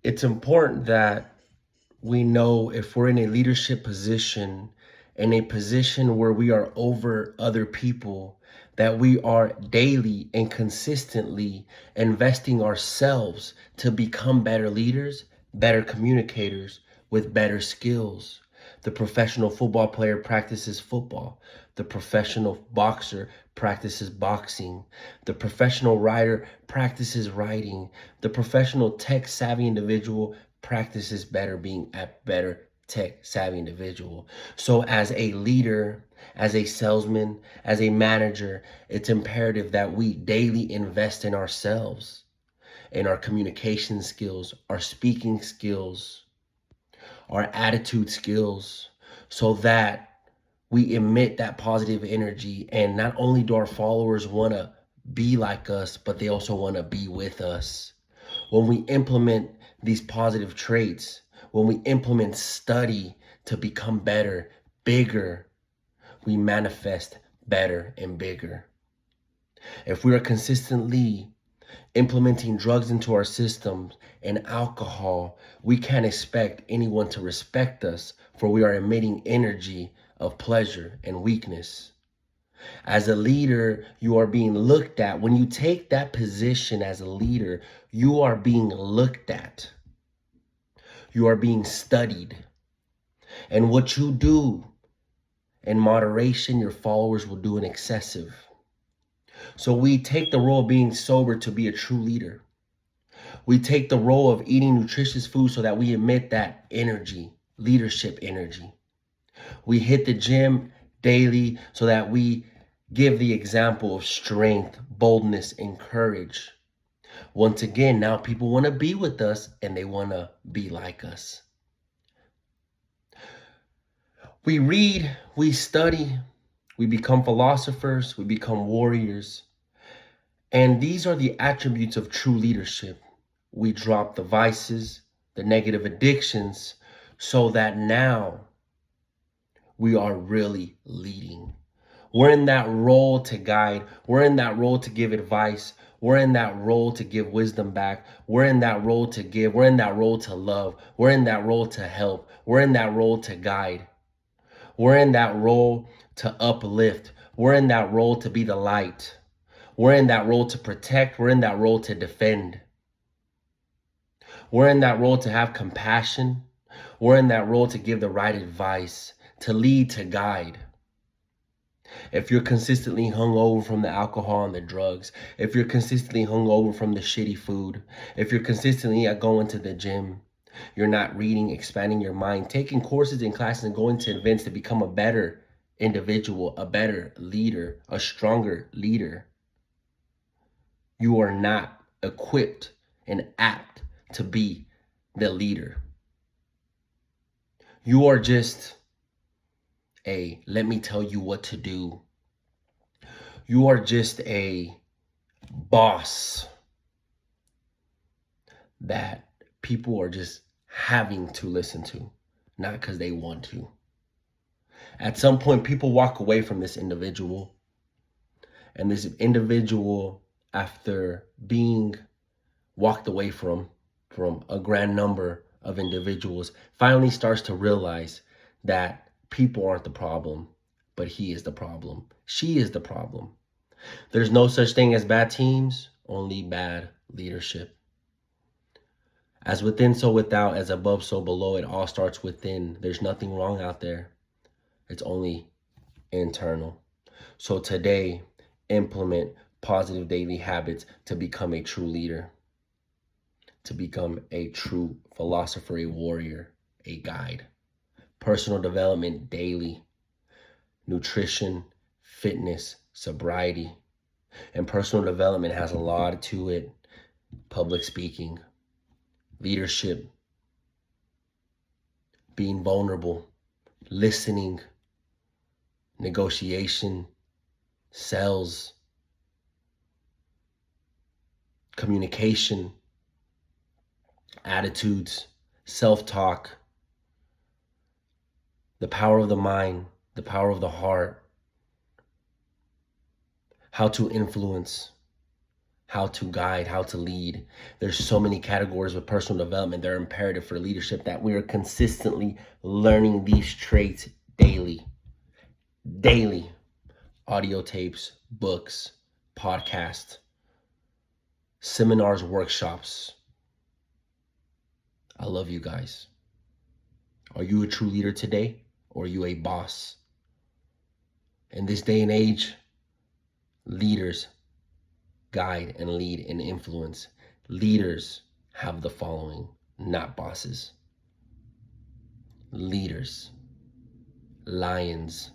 It's important that we know if we're in a leadership position, in a position where we are over other people, that we are daily and consistently investing ourselves to become better leaders, better communicators with better skills. The professional football player practices football. The professional boxer practices boxing. The professional writer practices writing. The professional tech savvy individual practices better being a better tech savvy individual. So as a leader, as a salesman, as a manager, it's imperative that we daily invest in ourselves, in our communication skills, our speaking skills, our attitude skills, so that we emit that positive energy. And not only do our followers want to be like us, but they also want to be with us. When we implement these positive traits, when we implement study to become better, bigger, we manifest better and bigger. If we are consistently implementing drugs into our systems and alcohol, we can't expect anyone to respect us, for we are emitting energy of pleasure and weakness. As a leader, you are being looked at. When you take that position as a leader, you are being looked at. You are being studied. And what you do in moderation, your followers will do in excessive. So we take the role of being sober to be a true leader. We take the role of eating nutritious food so that we emit that energy, leadership energy. We hit the gym daily so that we give the example of strength, boldness, and courage. Once again, now people want to be with us and they want to be like us. We read, we study, we become philosophers, we become warriors. And these are the attributes of true leadership. We drop the vices, the negative addictions, so that now we are really leading. We're in that role to guide. We're in that role to give advice. We're in that role to give wisdom back. We're in that role to give. We're in that role to love. We're in that role to help. We're in that role to guide. We're in that role to uplift. We're in that role to be the light. We're in that role to protect. We're in that role to defend. We're in that role to have compassion. We're in that role to give the right advice, to lead, to guide. If you're consistently hung over from the alcohol and the drugs, if you're consistently hung over from the shitty food, if you're consistently going to the gym, you're not reading, expanding your mind, taking courses and classes and going to events to become a better individual, a better leader, a stronger leader, you are not equipped and apt to be the leader. You are just a let me tell you what to do. You are just a boss that people are just having to listen to, not because they want to. At some point, people walk away from this individual, and this individual, after being walked away from a grand number of individuals, finally starts to realize that people aren't the problem, but he is the problem. She is the problem. There's no such thing as bad teams, only bad leadership. As within, so without, as above, so below. It all starts within. There's nothing wrong out there. It's only internal. So today, implement positive daily habits to become a true leader, to become a true philosopher, a warrior, a guide. Personal development daily, nutrition, fitness, sobriety. And personal development has a lot to it. Public speaking, leadership, being vulnerable, listening, negotiation, sales, communication, attitudes, self-talk, the power of the mind, the power of the heart, how to influence, how to guide, how to lead. There's so many categories of personal development that are imperative for leadership that we are consistently learning these traits daily. Daily. Audio tapes, books, podcasts, seminars, workshops. I love you guys. Are you a true leader today, or are you a boss? In this day and age, leaders guide and lead and influence. Leaders have the following, not bosses. Leaders, lions,